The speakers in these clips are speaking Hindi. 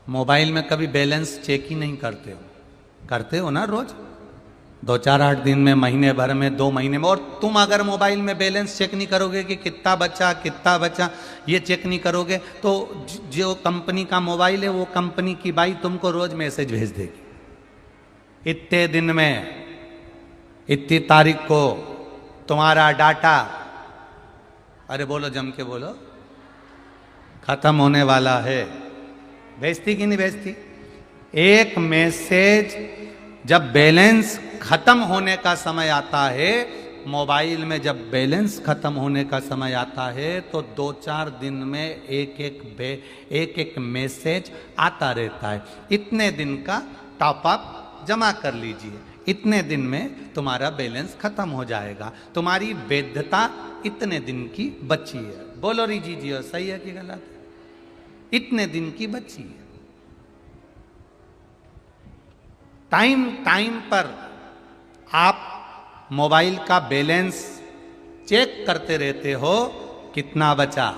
मोबाइल में कभी बैलेंस चेक ही नहीं करते हो? करते हो ना रोज, 2-4-8 दिन में, महीने भर में, 2 महीने में। और तुम अगर मोबाइल में बैलेंस चेक नहीं करोगे कि कितना बचा, ये चेक नहीं करोगे तो जो कंपनी का मोबाइल है वो कंपनी की बाई तुमको रोज मैसेज भेज देगी, इतने दिन में, इतनी तारीख को तुम्हारा डाटा, अरे बोलो जम के बोलो, खत्म होने वाला है। भेजती कि नहीं भेजती? एक मैसेज जब बैलेंस खत्म होने का समय आता है, मोबाइल में जब बैलेंस खत्म होने का समय आता है तो 2-4 दिन में एक मैसेज आता रहता है, इतने दिन का टॉपअप जमा कर लीजिए, इतने दिन में तुम्हारा बैलेंस खत्म हो जाएगा, तुम्हारी वैधता इतने दिन की बची है। बोलो रीजी जी, सही है कि गलत है? इतने दिन की बची है। टाइम पर आप मोबाइल का बैलेंस चेक करते रहते हो, कितना बचा,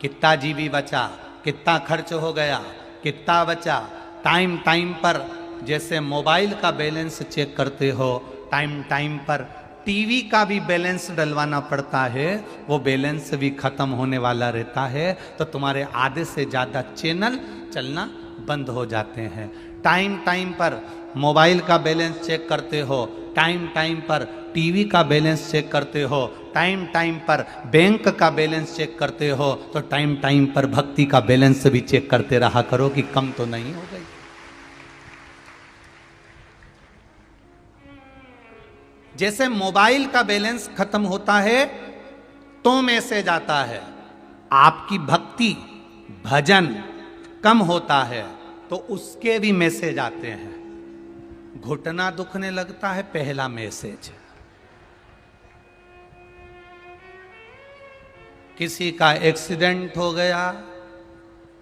कितना जीबी बचा, कितना खर्च हो गया, कितना बचा। टाइम पर जैसे मोबाइल का बैलेंस चेक करते हो, टाइम पर टीवी का भी बैलेंस डलवाना पड़ता है, वो बैलेंस भी खत्म होने वाला रहता है, तो तुम्हारे आधे से ज़्यादा चैनल चलना बंद हो जाते हैं। टाइम पर मोबाइल का बैलेंस चेक करते हो, टाइम पर टीवी का बैलेंस चेक करते हो, टाइम पर बैंक का बैलेंस चेक करते हो, तो टाइम पर भक्ति का बैलेंस भी चेक करते रहा करो कि कम तो नहीं हो गई। जैसे मोबाइल का बैलेंस खत्म होता है तो मैसेज आता है, आपकी भक्ति भजन कम होता है तो उसके भी मैसेज आते हैं। घुटना दुखने लगता है, पहला मैसेज। किसी का एक्सीडेंट हो गया,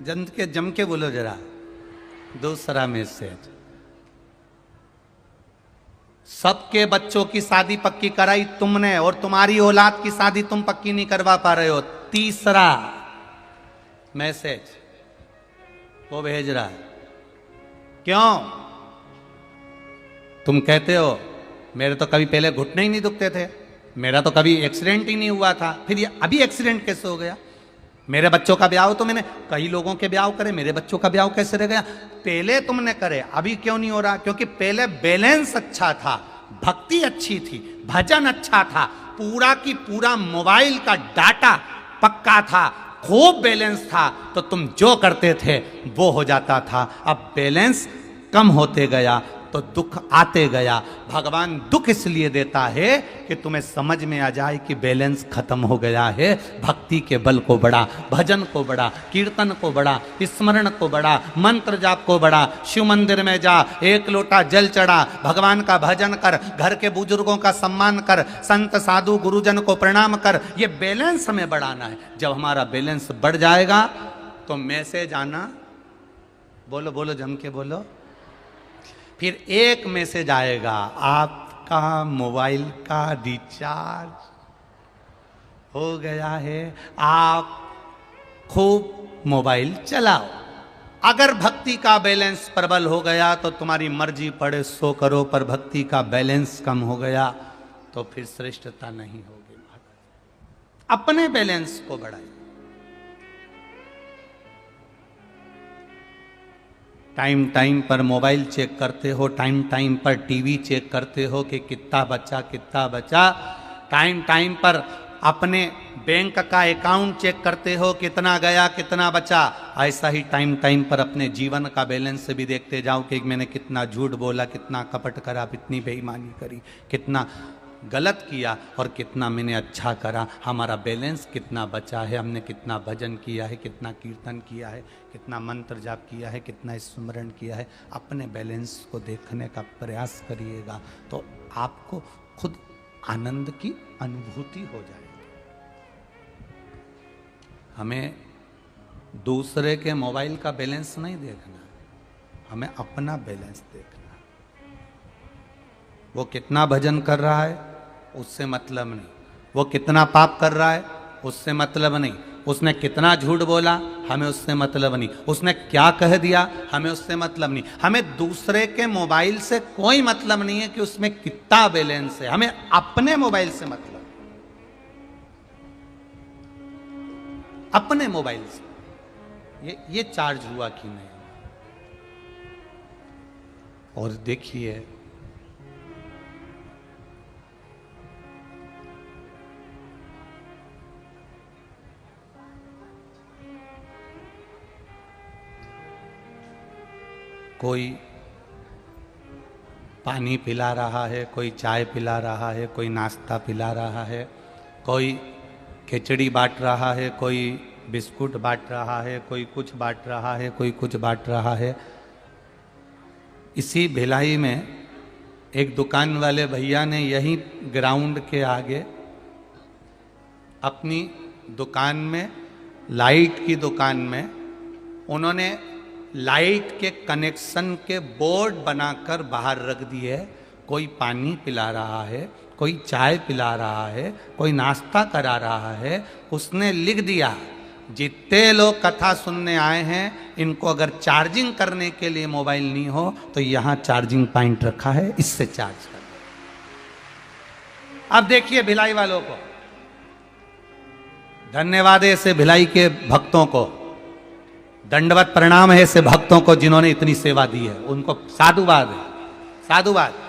जम के बोलो जरा, दूसरा मैसेज। सबके बच्चों की शादी पक्की कराई तुमने और तुम्हारी औलाद की शादी तुम पक्की नहीं करवा पा रहे हो, तीसरा मैसेज वो भेज रहा है। क्यों? तुम कहते हो मेरे तो कभी पहले घुटने ही नहीं दुखते थे, मेरा तो कभी एक्सीडेंट ही नहीं हुआ था, फिर ये अभी एक्सीडेंट कैसे हो गया? मेरे बच्चों का ब्याह तो मैंने कई लोगों के ब्याह करे, मेरे बच्चों का ब्याह कैसे रह गया? पहले तुमने करे, अभी क्यों नहीं हो रहा? क्योंकि पहले बैलेंस अच्छा था, भक्ति अच्छी थी, भजन अच्छा था, पूरा की पूरा मोबाइल का डाटा पक्का था, खूब बैलेंस था, तो तुम जो करते थे वो हो जाता था। अब बैलेंस कम होते गया तो दुख आते गया। भगवान दुख इसलिए देता है कि तुम्हें समझ में आ जाए कि बैलेंस खत्म हो गया है। भक्ति के बल को बढ़ा, भजन को बढ़ा, कीर्तन को बढ़ा, स्मरण को बढ़ा, मंत्र जाप को बढ़ा, शिव मंदिर में जा, 1 लोटा जल चढ़ा, भगवान का भजन कर, घर के बुजुर्गों का सम्मान कर, संत साधु गुरुजन को प्रणाम कर। ये बैलेंस हमें बढ़ाना है। जब हमारा बैलेंस बढ़ जाएगा तो मैसेज आना, बोलो बोलो जम के बोलो, फिर एक मैसेज आएगा, आपका मोबाइल का रिचार्ज हो गया है, आप खूब मोबाइल चलाओ। अगर भक्ति का बैलेंस प्रबल हो गया तो तुम्हारी मर्जी पड़े सो करो, पर भक्ति का बैलेंस कम हो गया तो फिर श्रेष्ठता नहीं होगी। अपने बैलेंस को बढ़ाइए। टाइम पर मोबाइल चेक करते हो, टाइम पर टीवी चेक करते हो कि कितना बचा। टाइम पर अपने बैंक का अकाउंट चेक करते हो, कितना गया कितना बचा। ऐसा ही टाइम पर अपने जीवन का बैलेंस भी देखते जाओ कि मैंने कितना झूठ बोला, कितना कपट करा, कितनी बेईमानी करी, कितना गलत किया और कितना मैंने अच्छा करा। हमारा बैलेंस कितना बचा है, हमने कितना भजन किया है, कितना कीर्तन किया है, कितना मंत्र जाप किया है, कितना स्मरण किया है। अपने बैलेंस को देखने का प्रयास करिएगा तो आपको खुद आनंद की अनुभूति हो जाएगी। हमें दूसरे के मोबाइल का बैलेंस नहीं देखना, हमें अपना बैलेंस देखना। वो कितना भजन कर रहा है उससे मतलब नहीं, वो कितना पाप कर रहा है उससे मतलब नहीं, उसने कितना झूठ बोला हमें उससे मतलब नहीं, उसने क्या कह दिया हमें उससे मतलब नहीं। हमें दूसरे के मोबाइल से कोई मतलब नहीं है कि उसमें कितना बैलेंस है, हमें अपने मोबाइल से मतलब, अपने मोबाइल से ये चार्ज हुआ कि नहीं। और देखिए कोई पानी पिला रहा है, कोई चाय पिला रहा है, कोई नाश्ता पिला रहा है, कोई खिचड़ी बांट रहा है, कोई बिस्कुट बांट रहा है, कोई कुछ बांट रहा है, कोई कुछ बांट रहा है। इसी भिलाई में एक दुकान वाले भैया ने यही ग्राउंड के आगे अपनी दुकान में, लाइट की दुकान में, उन्होंने लाइट के कनेक्शन के बोर्ड बनाकर बाहर रख दिए। कोई पानी पिला रहा है, कोई चाय पिला रहा है, कोई नाश्ता करा रहा है। उसने लिख दिया जितने लोग कथा सुनने आए हैं इनको अगर चार्जिंग करने के लिए मोबाइल नहीं हो तो यहां चार्जिंग पॉइंट रखा है, इससे चार्ज कर। अब देखिए भिलाई वालों को धन्यवाद है, ऐसे भिलाई के भक्तों को दंडवत प्रणाम है, ऐसे भक्तों को जिन्होंने इतनी सेवा दी है, उनको साधुवाद है, साधुवाद।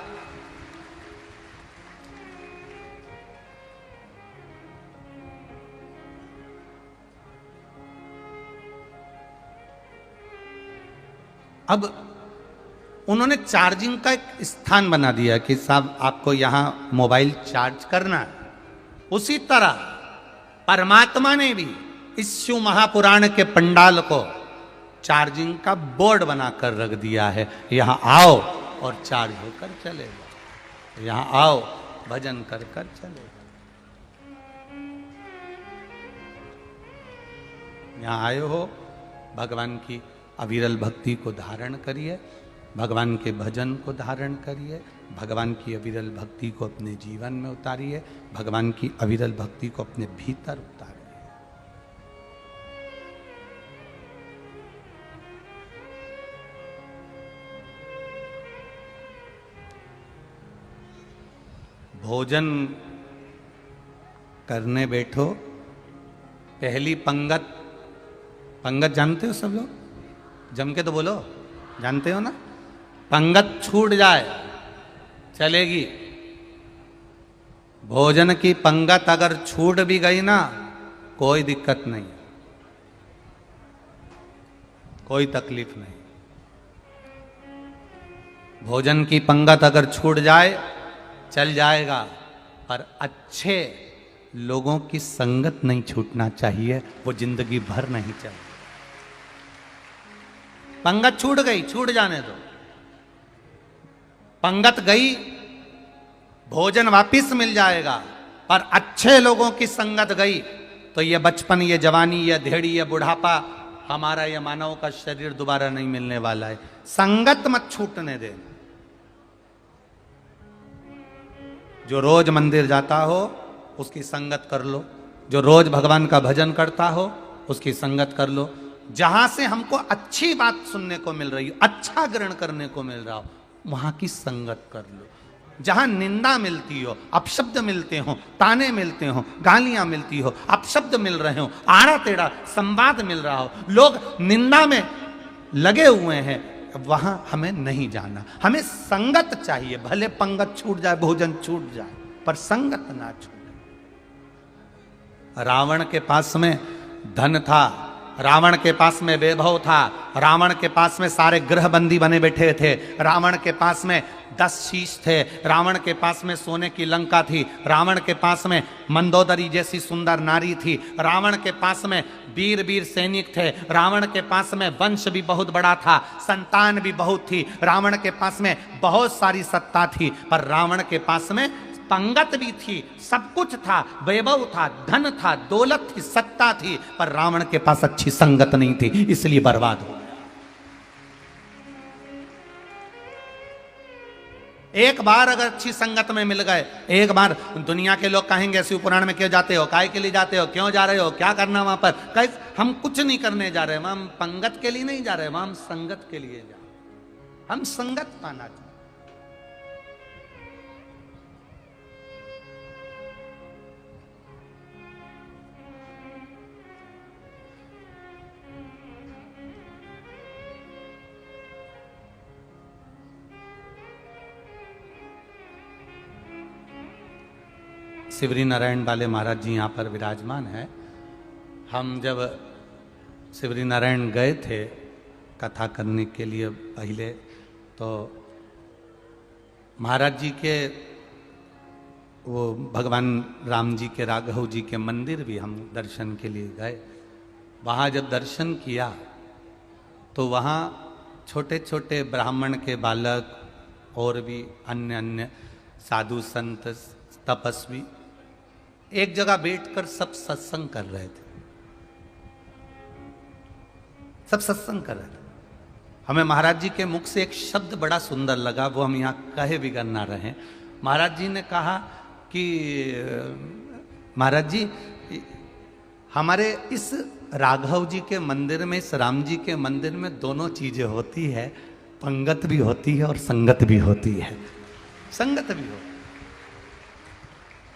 अब उन्होंने चार्जिंग का एक स्थान बना दिया कि साहब आपको यहां मोबाइल चार्ज करना है। उसी तरह परमात्मा ने भी इस शिव महापुराण के पंडाल को चार्जिंग का बोर्ड बनाकर रख दिया है। यहां आओ और चार्ज होकर चले जाओ, यहां आओ भजन कर कर चले जाओ। यहां आए हो भगवान की अविरल भक्ति को धारण करिए, भगवान के भजन को धारण करिए, भगवान की अविरल भक्ति को अपने जीवन में उतारिए, भगवान की अविरल भक्ति को अपने भीतर उतारिए। भोजन करने बैठो, पहली पंगत, पंगत जानते हो सब लोग? जम के तो बोलो, जानते हो ना? पंगत छूट जाए चलेगी, भोजन की पंगत अगर छूट भी गई ना कोई दिक्कत नहीं, कोई तकलीफ नहीं। भोजन की पंगत अगर छूट जाए चल जाएगा, पर अच्छे लोगों की संगत नहीं छूटना चाहिए, वो जिंदगी भर नहीं चले। पंगत छूट गई, छूट जाने दो। पंगत गई, भोजन वापिस मिल जाएगा, पर अच्छे लोगों की संगत गई तो ये बचपन, ये जवानी, ये धेड़ी, ये बुढ़ापा, हमारा ये मानव का शरीर दोबारा नहीं मिलने वाला है। संगत मत छूटने देना। जो रोज मंदिर जाता हो उसकी संगत कर लो, जो रोज भगवान का भजन करता हो उसकी संगत कर लो। जहां से हमको अच्छी बात सुनने को मिल रही हो, अच्छा ग्रहण करने को मिल रहा हो, वहां की संगत कर लो। जहां निंदा मिलती हो, अपशब्द मिलते हो, ताने मिलते हो, गालियां मिलती हो, अपशब्द मिल रहे हो, आड़ा टेढ़ा संवाद मिल रहा हो, लोग निंदा में लगे हुए हैं, वहां हमें नहीं जाना। हमें संगत चाहिए, भले पंगत छूट जाए, भोजन छूट जाए, पर संगत ना छूटे। रावण के पास में धन था, रावण के पास में वैभव था, रावण के पास में सारे गृहबंदी बने बैठे थे, रावण के पास में 10 शीश थे, रावण के पास में सोने की लंका थी, रावण के पास में मंदोदरी जैसी सुंदर नारी थी, रावण के पास में वीर वीर सैनिक थे, रावण के पास में वंश भी बहुत बड़ा था, संतान भी बहुत थी, रावण के पास में बहुत सारी सत्ता थी, पर रावण के पास में पंगत भी थी, सब कुछ था, वैभव था, धन था, दौलत थी, सत्ता थी, पर रावण के पास अच्छी संगत नहीं थी, इसलिए बर्बाद हो गया। एक बार अगर अच्छी संगत में मिल गए, एक बार दुनिया के लोग कहेंगे शिव पुराण में क्यों जाते हो, काय के लिए जाते हो, क्यों जा रहे हो, क्या करना वहां पर, कहीं हम कुछ नहीं करने जा रहे, हम पंगत के लिए नहीं जा रहे, हम संगत के लिए जा रहे, हम संगत पाना चाहते। शिवरी नारायण वाले महाराज जी यहाँ पर विराजमान है। हम जब शिवरी नारायण गए थे कथा करने के लिए पहले, तो महाराज जी के वो भगवान राम जी के राघव जी के मंदिर भी हम दर्शन के लिए गए। वहाँ जब दर्शन किया तो वहाँ छोटे छोटे ब्राह्मण के बालक और भी अन्य अन्य साधु संत तपस्वी एक जगह बैठकर सब सत्संग कर रहे थे, सब सत्संग कर रहे थे। हमें महाराज जी के मुख से एक शब्द बड़ा सुंदर लगा, वो हम यहाँ कहे भी करना रहे। महाराज जी ने कहा कि महाराज जी हमारे इस राघव जी के मंदिर में, इस राम जी के मंदिर में दोनों चीजें होती है, पंगत भी होती है और संगत भी होती है। संगत भी हो,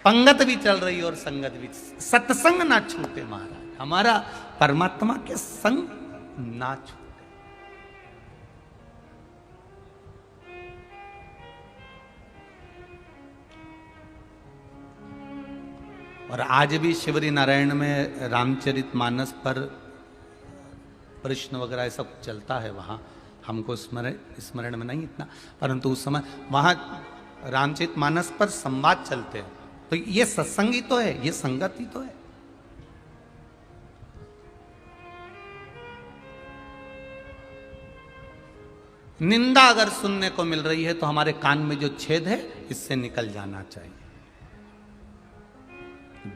पंगत भी चल रही और संगत भी, सत्संग ना छूटे महाराज, हमारा परमात्मा के संग ना छूटे। और आज भी शिवरी नारायण में रामचरितमानस पर प्रश्न वगैरह सब चलता है, वहां हमको स्मरण में नहीं इतना, परंतु उस समय वहां रामचरितमानस पर संवाद चलते हैं। तो ये सत्संग ही तो है, ये संगत ही तो है। निंदा अगर सुनने को मिल रही है तो हमारे कान में जो छेद है इससे निकल जाना चाहिए।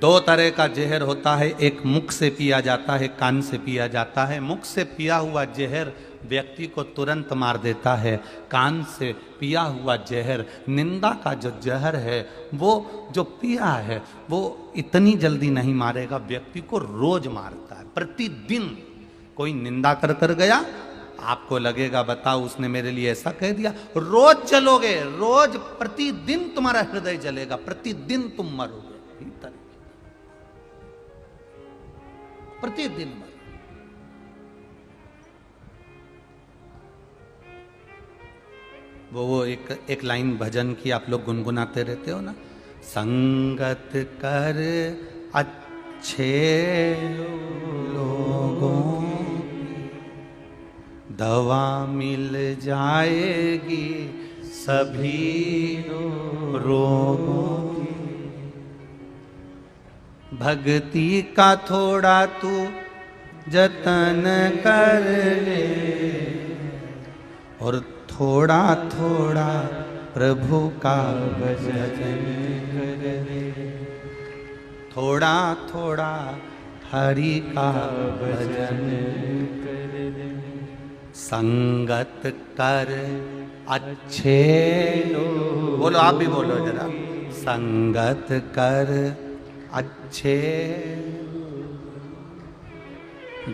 दो तरह का जहर होता है, एक मुख से पिया जाता है, कान से पिया जाता है। मुख से पिया हुआ जहर व्यक्ति को तुरंत मार देता है, कान से पिया हुआ जहर, निंदा का जो जहर है वो जो पिया है वो इतनी जल्दी नहीं मारेगा, व्यक्ति को रोज मारता है। प्रतिदिन कोई निंदा कर कर गया, आपको लगेगा बताओ उसने मेरे लिए ऐसा कह दिया, रोज जलोगे, रोज प्रतिदिन तुम्हारा हृदय जलेगा, प्रतिदिन तुम मरोगे, प्रतिदिन मरोगे। वो एक लाइन भजन की आप लोग गुनगुनाते रहते हो ना, संगत कर अच्छे लोगों दवा मिल जाएगी सभी रोगों की। भक्ति का थोड़ा तू जतन कर ले और थोड़ा थोड़ा प्रभु का भजन कर ले, थोड़ा थोड़ा हरि का भजन कर ले। संगत कर अच्छे लोग, बोलो आप भी बोलो जरा, संगत कर अच्छे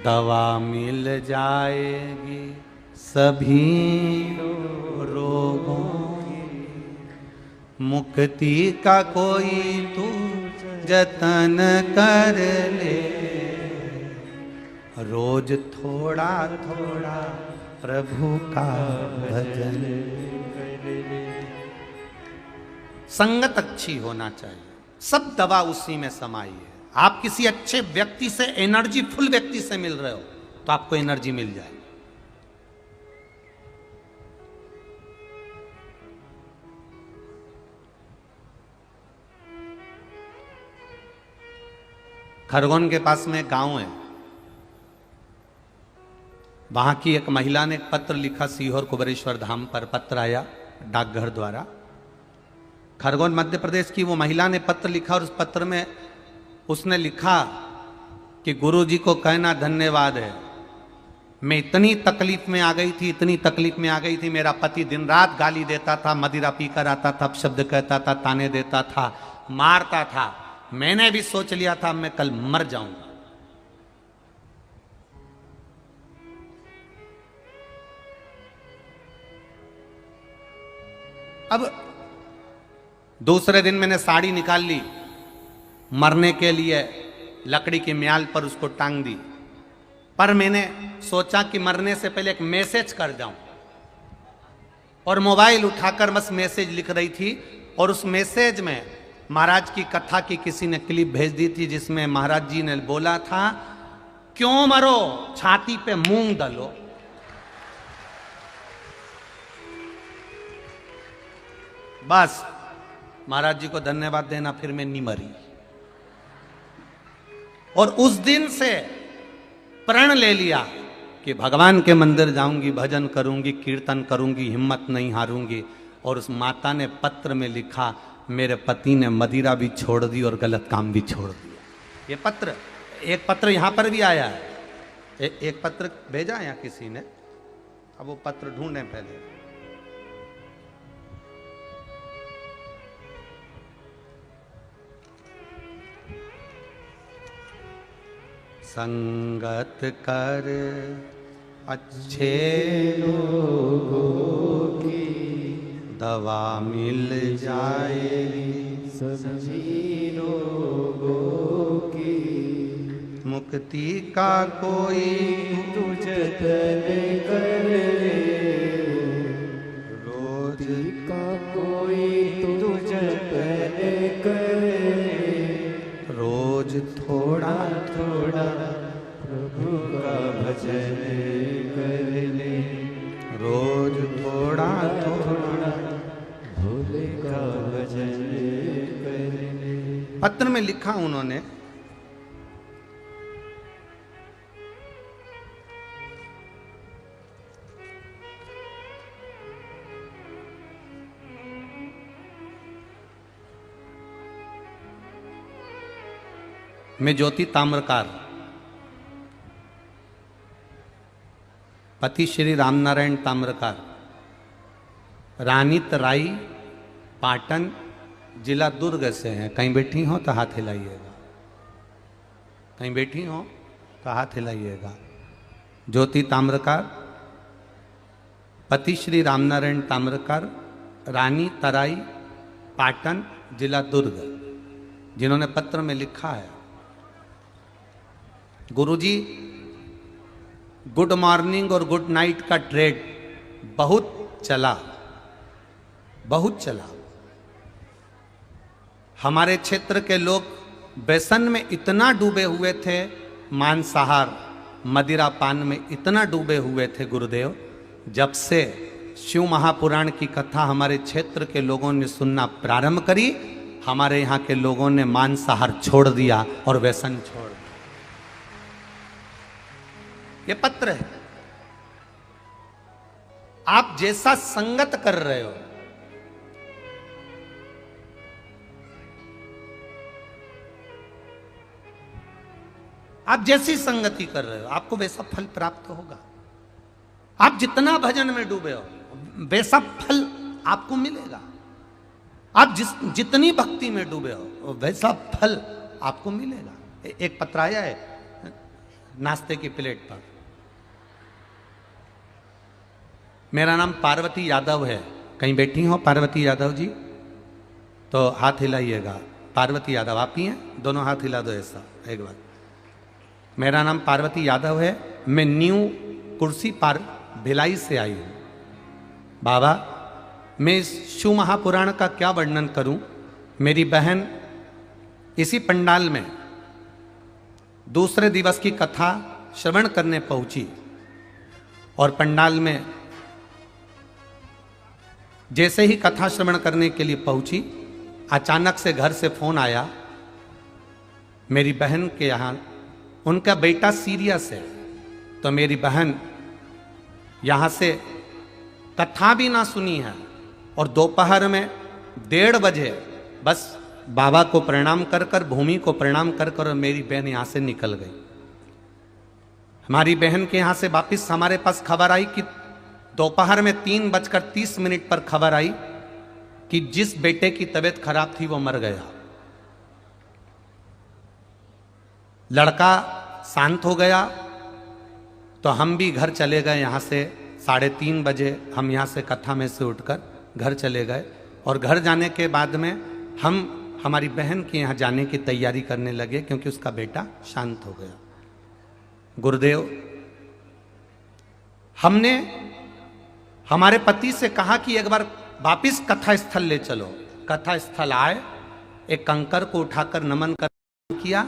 दवा मिल जाएगी सभी रोगों की। मुक्ति का कोई तू जतन कर ले, रोज थोड़ा थोड़ा प्रभु का भजन कर ले। संगत अच्छी होना चाहिए, सब दवा उसी में समाई है। आप किसी अच्छे व्यक्ति से, एनर्जी फुल व्यक्ति से मिल रहे हो तो आपको एनर्जी मिल जाए। खरगोन के पास में एक गांव है, वहां की एक महिला ने एक पत्र लिखा, सीहोर कुबेरेश्वर धाम पर पत्र आया डाकघर द्वारा। खरगोन मध्य प्रदेश की वो महिला ने पत्र लिखा और उस पत्र में उसने लिखा कि गुरु जी को कहना धन्यवाद है, मैं इतनी तकलीफ में आ गई थी, इतनी तकलीफ में आ गई थी। मेरा पति दिन रात गाली देता था, मदिरा पीकर आता था, शब्द कहता था, ताने देता था, मारता था। मैंने भी सोच लिया था मैं कल मर जाऊंगा। अब दूसरे दिन मैंने साड़ी निकाल ली, मरने के लिए लकड़ी की म्याल पर उसको टांग दी। पर मैंने सोचा कि मरने से पहले एक मैसेज कर जाऊं, और मोबाइल उठाकर बस मैसेज लिख रही थी। और उस मैसेज में महाराज की कथा की किसी ने क्लिप भेज दी थी, जिसमें महाराज जी ने बोला था, क्यों मरो, छाती पे मूंग दलो। बस महाराज जी को धन्यवाद देना, फिर मैं नहीं मरी। और उस दिन से प्रण ले लिया कि भगवान के मंदिर जाऊंगी, भजन करूंगी, कीर्तन करूंगी, हिम्मत नहीं हारूंगी। और उस माता ने पत्र में लिखा, मेरे पति ने मदिरा भी छोड़ दी और गलत काम भी छोड़ दिया। ये पत्र, एक पत्र यहां पर भी आया है, एक पत्र भेजा या किसी ने, अब वो पत्र ढूंढे पहले। संगत कर अच्छे लोगों की दवा मिल जाएगी, सभी लोगों की मुक्ति का कोई तू जतन कर ले, रोज का कोई तू जतन कर ले, रोज थोड़ा थोड़ा प्रभु का भजन कर ले, रोज थोड़ा थोड़ा भोले का भजन कर ले। पत्र में लिखा उन्होंने, मैं ज्योति ताम्रकार, पति श्री रामनारायण ताम्रकार, रानी तराई, पाटन, जिला दुर्ग से हैं। कहीं बैठी हो तो हाथ हिलाइएगा, कहीं बैठी हो तो हाथ हिलाइएगा। ज्योति ताम्रकार, पति श्री रामनारायण ताम्रकार, रानी तराई, पाटन, जिला दुर्ग, जिन्होंने पत्र में लिखा है, गुरुजी, गुड मॉर्निंग और गुड नाइट का ट्रेड बहुत चला, बहुत चला। हमारे क्षेत्र के लोग व्यसन में इतना डूबे हुए थे, मांसाहार मदिरा पान में इतना डूबे हुए थे गुरुदेव, जब से शिव महापुराण की कथा हमारे क्षेत्र के लोगों ने सुनना प्रारंभ करी, हमारे यहाँ के लोगों ने मांसाहार छोड़ दिया और व्यसन छोड़ दिया। ये पत्र है। आप जैसा संगत कर रहे हो, आप जैसी संगति कर रहे हो, आपको वैसा फल प्राप्त होगा। आप जितना भजन में डूबे हो, वैसा फल आपको मिलेगा। आप जितनी भक्ति में डूबे हो, वैसा फल आपको मिलेगा। एक पत्र आया है नाश्ते की प्लेट पर, मेरा नाम पार्वती यादव है। कहीं बैठी हो पार्वती यादव जी तो हाथ हिलाइएगा। पार्वती यादव आप ही हैं? दोनों हाथ हिला दो ऐसा एक बार। मेरा नाम पार्वती यादव है, मैं न्यू कुर्सी पार भिलाई से आई हूँ। बाबा, मैं इस शिव महापुराण का क्या वर्णन करूं। मेरी बहन इसी पंडाल में दूसरे दिवस की कथा श्रवण करने पहुंची, और पंडाल में जैसे ही कथा श्रवण करने के लिए पहुंची, अचानक से घर से फोन आया। मेरी बहन के यहाँ उनका बेटा सीरियस है, तो मेरी बहन यहाँ से कथा भी ना सुनी है, और दोपहर में 1:30 बजे बस बाबा को प्रणाम कर कर, भूमि को प्रणाम कर कर, और मेरी बहन यहाँ से निकल गई। हमारी बहन के यहाँ से वापिस हमारे पास खबर आई कि दोपहर में 3:30 पर खबर आई कि जिस बेटे की तबीयत खराब थी वो मर गया। लड़का शांत हो गया तो हम भी घर चले गए। यहाँ से 3:30 बजे हम यहाँ से कथा में से उठकर घर चले गए और घर जाने के बाद में हम हमारी बहन के यहाँ जाने की तैयारी करने लगे क्योंकि उसका बेटा शांत हो गया। गुरुदेव, हमने हमारे पति से कहा कि एक बार वापिस कथा स्थल ले चलो। कथा स्थल आए, एक कंकर को उठाकर नमन कर किया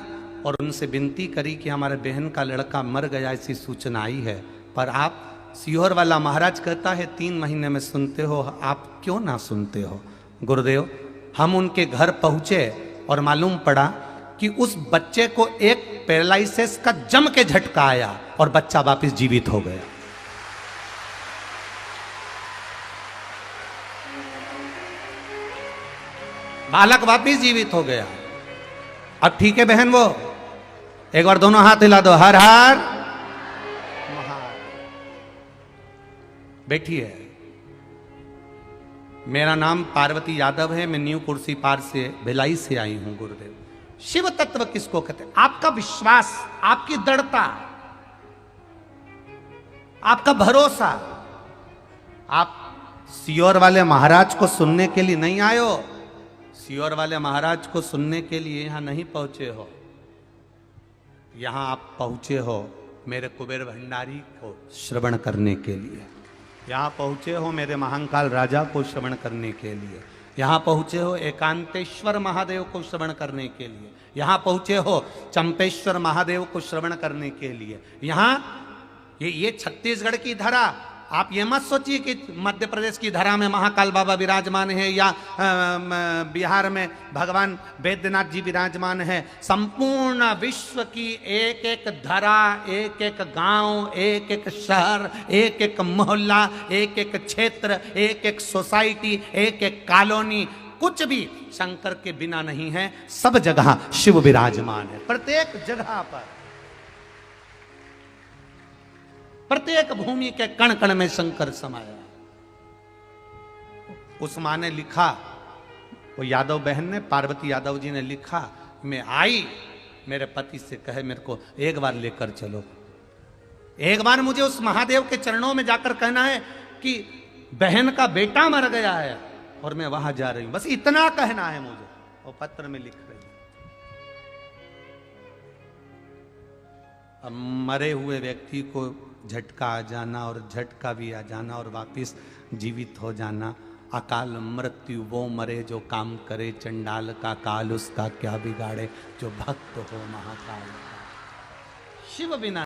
और उनसे विनती करी कि हमारे बहन का लड़का मर गया, ऐसी सूचना आई है, पर आप सीहोर वाला महाराज कहता है 3 महीने में सुनते हो, आप क्यों ना सुनते हो। गुरुदेव, हम उनके घर पहुंचे और मालूम पड़ा कि उस बच्चे को एक पैरालिसिस का जम के झटका आया और बच्चा वापस जीवित हो गया। बालक वापस जीवित हो गया। अब ठीक है बहन, वो एक बार दोनों हाथ हिला दो, हर हर महादेव। बैठिए। मेरा नाम पार्वती यादव है, मैं न्यू कुर्सी पार से भिलाई से आई हूं। गुरुदेव, शिव तत्व किसको कहते हैं? आपका विश्वास, आपकी दृढ़ता, आपका भरोसा। आप सीहोर वाले महाराज को सुनने के लिए नहीं आए हो, सीहोर वाले महाराज को सुनने के लिए यहां नहीं पहुंचे हो, यहां आप पहुंचे हो मेरे कुबेर भंडारी को श्रवण करने के लिए। यहां पहुंचे हो मेरे महाकाल राजा को श्रवण करने के लिए। यहां पहुंचे हो एकांतेश्वर महादेव को श्रवण करने के लिए। यहां पहुंचे हो चंपेश्वर महादेव को श्रवण करने के लिए। यहां ये छत्तीसगढ़ की धरा, आप ये मत सोचिए कि मध्य प्रदेश की धरा में महाकाल बाबा विराजमान है या बिहार में भगवान बैद्यनाथ जी विराजमान है। संपूर्ण विश्व की एक एक धरा, एक एक गांव, एक एक शहर, एक एक मोहल्ला, एक एक क्षेत्र, एक एक सोसाइटी, एक एक कॉलोनी, कुछ भी शंकर के बिना नहीं है। सब जगह शिव विराजमान है, प्रत्येक जगह पर, प्रत्येक भूमि के कण कण में शंकर समाया। उस माँ ने लिखा, वो यादव बहन ने, पार्वती यादव जी ने लिखा, मैं आई, मेरे पति से कहे मेरे को एक बार लेकर चलो, एक बार मुझे उस महादेव के चरणों में जाकर कहना है कि बहन का बेटा मर गया है और मैं वहां जा रही हूं, बस इतना कहना है मुझे। वो पत्र में लिख रही, अब मरे हुए व्यक्ति को झटका आ जाना और झटका भी आ जाना और वापिस जीवित हो जाना, अकाल मृत्यु वो मरे जो काम करे, चंडाल का काल उसका क्या बिगाड़े, जो भक्त हो महाकाल का। शिव बिना